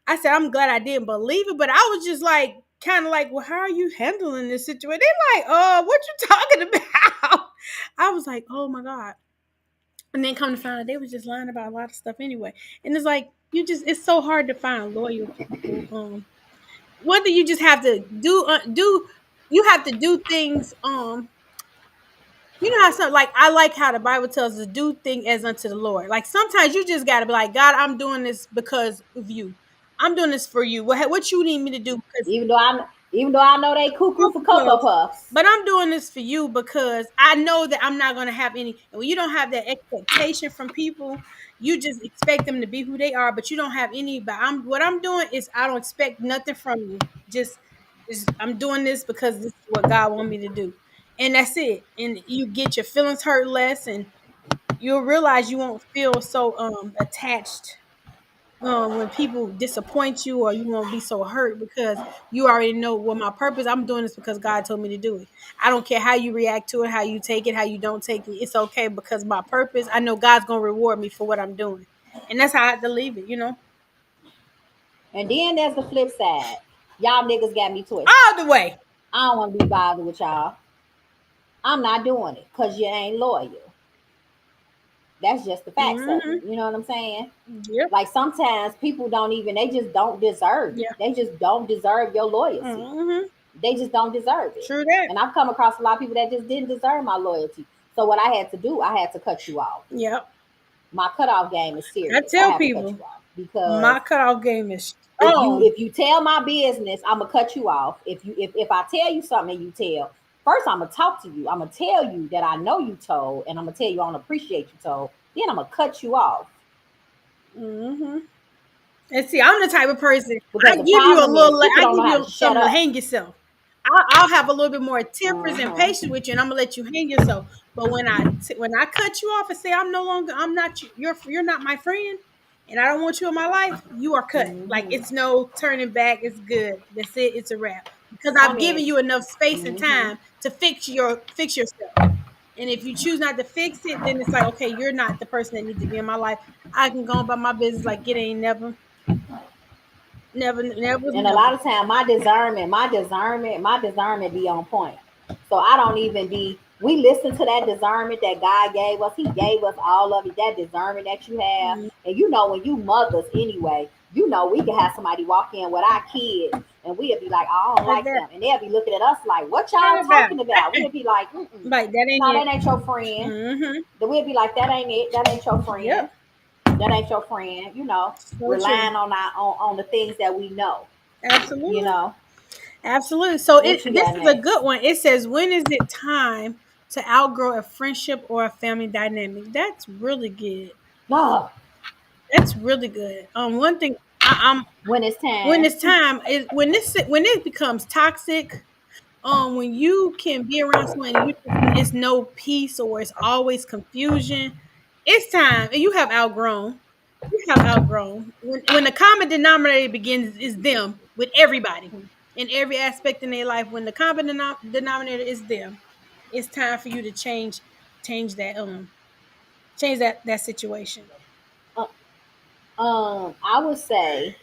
I said, I'm glad I didn't believe it, but I was just like, kind of like, well, how are you handling this situation? They like, what you talking about? I was like, oh my God. And then come to find out they was just lying about a lot of stuff anyway. And it's like, it's so hard to find loyal people. Whether you just have to you have to do things, you know how some like I like how the Bible tells us to do thing as unto the Lord. Like sometimes you just gotta be like, God, I'm doing this because of you. I'm doing this for you. What you need me to do? Because Even though I know they cuckoo for cocoa puffs. but I'm doing this for you because I know that I'm not gonna have any. And when you don't have that expectation from people, you just expect them to be who they are, but you don't have any. But what I'm doing is I don't expect nothing from you. Just I'm doing this because this is what God want me to do, and that's it. And you get your feelings hurt less, and you'll realize you won't feel so attached when people disappoint you, or you won't be so hurt because you already know what my purpose. I'm doing this because God told me to do it. I don't care how you react to it, how you take it, how you don't take it. It's okay because my purpose, I know God's gonna reward me for what I'm doing, and that's how I have to leave it. And then there's the flip side. Y'all niggas got me twisted. All the way. I don't want to be bothered with y'all. I'm not doing it because you ain't loyal. That's just the facts of Mm-hmm. it. You know what I'm saying? Yep. Like sometimes people don't even, they just don't deserve it. Yeah. They just don't deserve your loyalty. Mm-hmm. They just don't deserve it. True that. And I've come across a lot of people that just didn't deserve my loyalty. So what I had to do, I had to cut you off. Yep. My cutoff game is I serious. I tell have to cut people you off because my cutoff game is if you strong. if you tell my business, I'm gonna cut you off. If I tell you something and you tell, first I'm gonna talk to you. I'm gonna tell you that I know you told, and I'm gonna tell you I don't appreciate you told. Then I'm gonna cut you off. Mm-hmm. And see, I'm the type of person I Because the give you a problem is little. people I don't give know how to you shut something to up. hang yourself. I'll have a little bit more temperance and Uh-huh. patience with you, and I'm gonna let you hang yourself. But when I cut you off and say I'm not you're not my friend, and I don't want you in my life, you are cut. Like Mm-hmm. it's no turning back. It's good. That's it. It's a wrap because I I've given mean, you enough space and mm-hmm. time to fix yourself. And if you choose not to fix it, then it's like, okay, you're not the person that needs to be in my life. I can go about my business like it ain't never was And a never. lot of time my discernment be on point. So I don't even be we listen to that discernment that God gave us. He gave us all of it, that discernment that you have. Mm, And when you mothers anyway, we can have somebody walk in with our kids and we'll be like, I don't like like that. them. And they'll be looking at us like, what Turn y'all it back. talking about? We'll be like, mm-mm. Like that ain't No, it. that ain't your friend. Mm-hmm. Then we'll be like, that ain't it. That ain't your friend. Yep. That ain't your friend. So true. Relying on the things that we know. You Absolutely. know. Absolutely. So What you this got is a next? good one. It says, when is it time to outgrow a friendship or a family dynamic? That's really good. Oh, That's really good. One thing I'm when it's when time. it's time is when it becomes toxic. When you can be around someone and it's no peace or it's always confusion, it's time. And you have outgrown. You have outgrown. When the common denominator begins is them with everybody in every aspect in their life. When the common denominator is them, it's time for you to change that change that situation. Uh, I would say,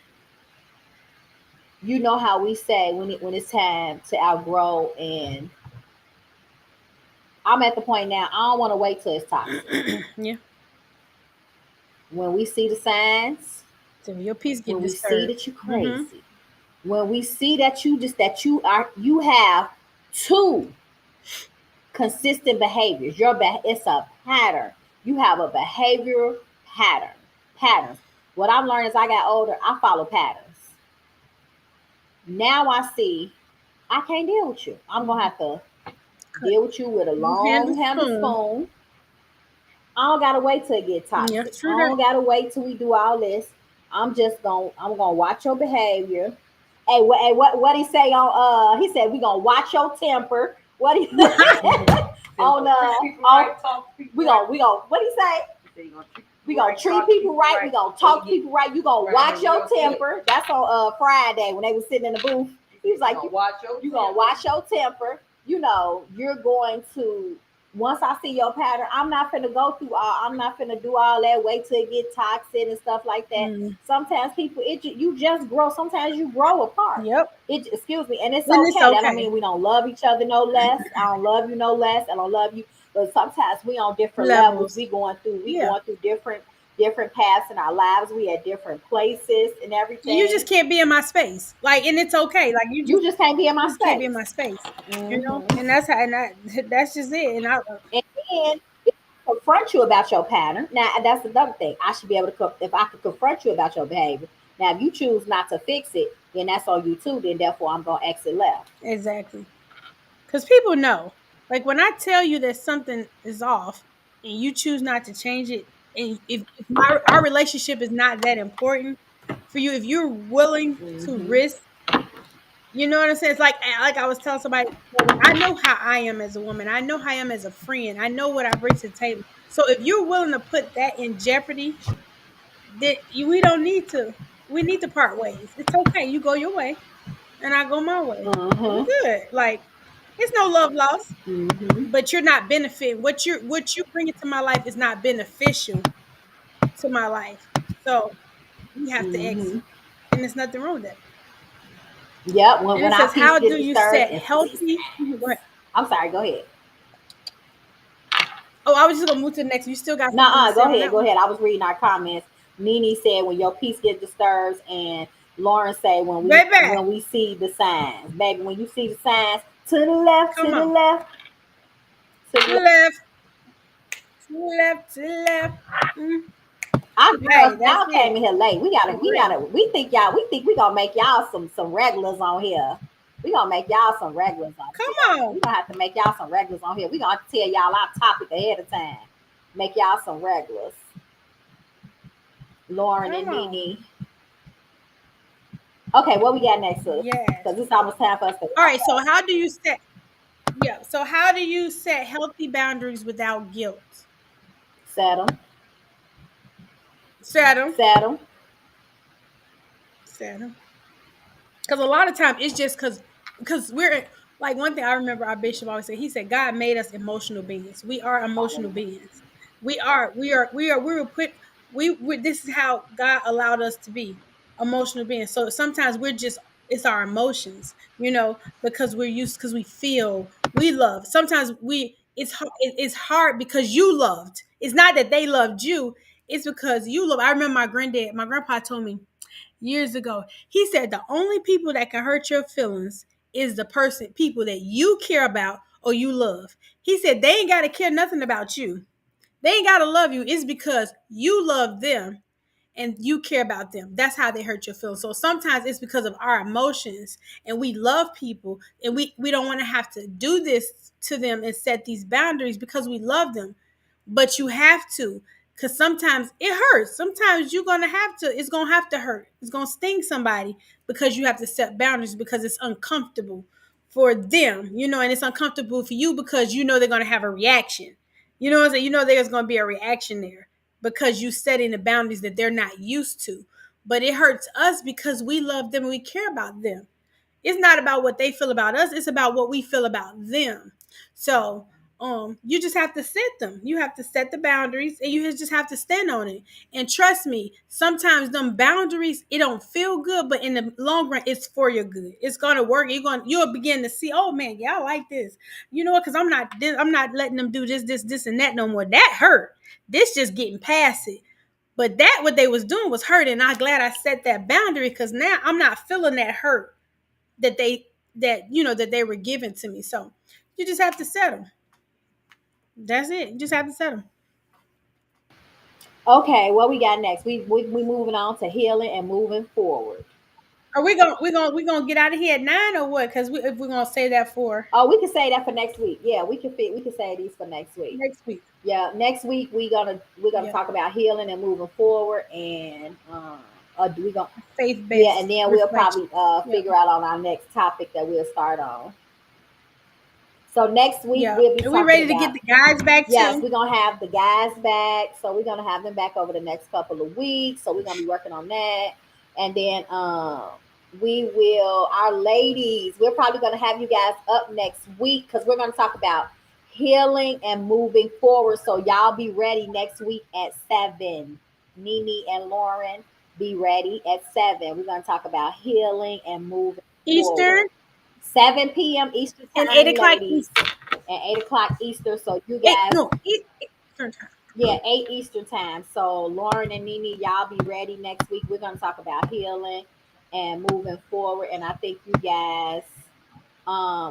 how we say when it's time to outgrow, and I'm at the point now. I don't want to wait till it's toxic. Yeah. When we see the signs, So your peace get when we see disturbed. that you're Mm-hmm. crazy, when we see that you have two consistent behaviors. It's a pattern. You have a behavior patterns. What I'm learning as I got older, I follow patterns. Now I see I can't deal with you. I'm gonna have to Cut. deal with you with a You handle long handle spoon. spoon. I don't gotta wait till it get Yeah, toxic. I true that. don't gotta wait till we do all this. I'm gonna watch your behavior. Hey, what he say on he said we gonna watch your temper. What he on we gonna what he say? We gonna treat people right. We gonna talk to people right. You gonna watch your temper. That's on Friday when they was sitting in the booth. He was like, you gonna watch your temper. You're going to once I see your pattern, I'm not finna do all that, wait till it get toxic and stuff like that. Mm, Sometimes people you just grow. Sometimes you grow apart. yep. Excuse me, and it's And it's okay. That don't okay. mean we don't love each other no less. I don't love you no less. I don't love you. But sometimes we on different levels. Levels. We Yeah. going through different paths in our lives. We at different places and You just everything. can't be in my space. Like, and it's okay. Like You just can't be in my you just can't be in space. my space. Mm-hmm. And that's how that's just it. And I And then if I confront you about your pattern, now that's another thing. I should be able to if I could confront you about your behavior. Now, if you choose not to fix it, then that's on you too. Then therefore, I'm gonna exit left. exactly. Because people know. Like when I tell you that something is off and you choose not to change it, and if our relationship is not that important for you, if you're willing to Mm-hmm. risk, you know what I'm saying? It's like I was telling somebody, I know how I am as a woman. I know how I am as a friend. I know what I bring to the table. So if you're willing to put that in jeopardy, then we don't need to. We need to part ways. It's okay. You go your way, and I go my way. We Uh-huh. good. Like it's no love lost, Mm-hmm. but you're not benefiting. What you bring into my life is not beneficial to my life. So we have to Mm-hmm. exit, and there's nothing wrong with that. Yep. When And it our says, peace how get do you disturbed set and fleece. healthy? Go ahead. I'm sorry. Go ahead. Oh, I was just gonna move to the next. You still got something to Nuh-uh, say go on ahead. that Go one? ahead. I was reading our comments. Nene said when your peace get disturbed, and Lauren say Baby, when we see the signs, baby. When you see the signs, to the left, to come the on. left, to To the the left. left, to the left, to the left. Mm. Our Hey, girls, that's y'all came it. in here late. For real. We think we gonna make y'all some regulars on here. We gonna make y'all some regulars on. Come We on. gonna have to make y'all some regulars on here. We gonna have to tell y'all our topic ahead of time. Make y'all some regulars. Lauren Come and on. Nene. Okay, what we got next, sis? Yes. Because it's almost time for us to All wrap right. So up. how do you set? Yeah. So how do you set healthy boundaries without guilt? Set them. Set them. Set them. Set them. Because a lot of time it's just because we're like one thing I remember our bishop always said. He said God made us emotional beings. We are emotional beings. We were put. We this is how God allowed us to be emotional beings. So sometimes we're just it's our emotions, because we're used because we feel we love. Sometimes it's hard because you loved. It's not that they loved you. It's because you love. I remember my grandpa told me years ago. He said the only people that can hurt your feelings is the people that you care about or you love. He said they ain't got to care nothing about you. They ain't got to love you. It's because you love them and you care about them. That's how they hurt your feelings. So sometimes it's because of our emotions and we love people and we don't want to have to do this to them and set these boundaries because we love them. But you have to, because sometimes it hurts. Sometimes it's gonna have to hurt. It's gonna sting somebody because you have to set boundaries because it's uncomfortable for them, and it's uncomfortable for you because they're gonna have a reaction. You know what I'm saying? There's gonna be a reaction there because you setting the boundaries that they're not used to. But it hurts us because we love them and we care about them. It's not about what they feel about us, it's about what we feel about them. So you just have to set them. You have to set the boundaries and you just have to stand on it. And trust me, sometimes them boundaries, it don't feel good, but in the long run, it's for your good. It's gonna work. You'll begin to see, oh man, yeah, I like this. You know what? Because I'm not letting them do this, and that no more. That hurt. This just getting past it. But that what they was doing was hurt, and I'm glad I set that boundary because now I'm not feeling that hurt that they were given to me. So you just have to set them. That's it. You just have to set them. Okay, what we got next? We moving on to healing and moving forward. Are we gonna get out of here at 9 or what? Because if we're gonna say that for Oh, we can say that for next week. Yeah, we can say these for next week. next week. Yeah, next week we're gonna Yeah, talk about healing and moving forward, and we gonna faith yeah, based and then we'll reflection. probably Yeah, figure out on our next topic that we'll start on. So next week yeah. we'll be And we talking ready to about get the guys back yes, too. we're gonna have the guys back. So we're gonna have them back over the next couple of weeks. So we're gonna be working on that, and then we will our ladies. We're probably gonna have you guys up next week because we're gonna talk about healing and moving forward. So y'all be ready next week at 7. Nene and Lauren, be ready at 7. We're gonna talk about healing and moving Eastern forward. 7 p.m. Eastern and time, 8 o'clock ladies, Eastern. and 8 o'clock Eastern. So you Eight guys, no Eastern time. yeah, 8 Eastern time. So Lauren and Nene, y'all be ready next week. We're gonna talk about healing and moving forward, and I think you guys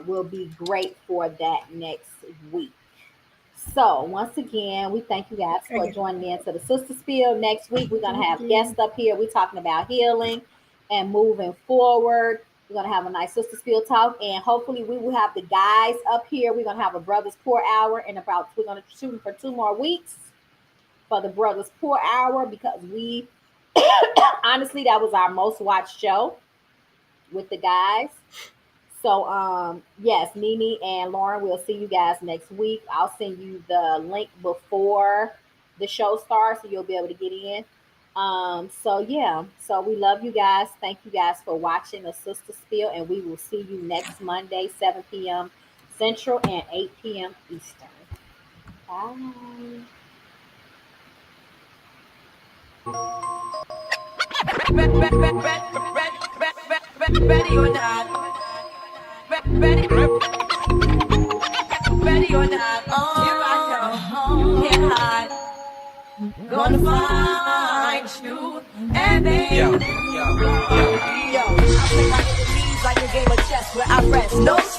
will be great for that next week. So once again, we thank you guys for Okay. joining in to the Sister Spiel. Next week, we're gonna have Okay. guests up here. We're talking about healing and moving forward. We're gonna have a nice Sister Spiel talk, and hopefully, we will have the guys up here. We're gonna have a Brothers Pour Hour, and we're gonna shoot for 2 more weeks for the Brothers Pour Hour because we honestly that was our most watched show with the guys. So yes, Nene and Lauren, we'll see you guys next week. I'll send you the link before the show starts so you'll be able to get in. So yeah, so we love you guys. Thank you guys for watching the Sister Spiel, and we will see you next Monday, 7 p.m. Central and 8 p.m. Eastern. Bye. Ready or not, ready, ready or not, here I come, can't hide, gonna find you, and then yo, I play my enemies like a game of chess where I rest, no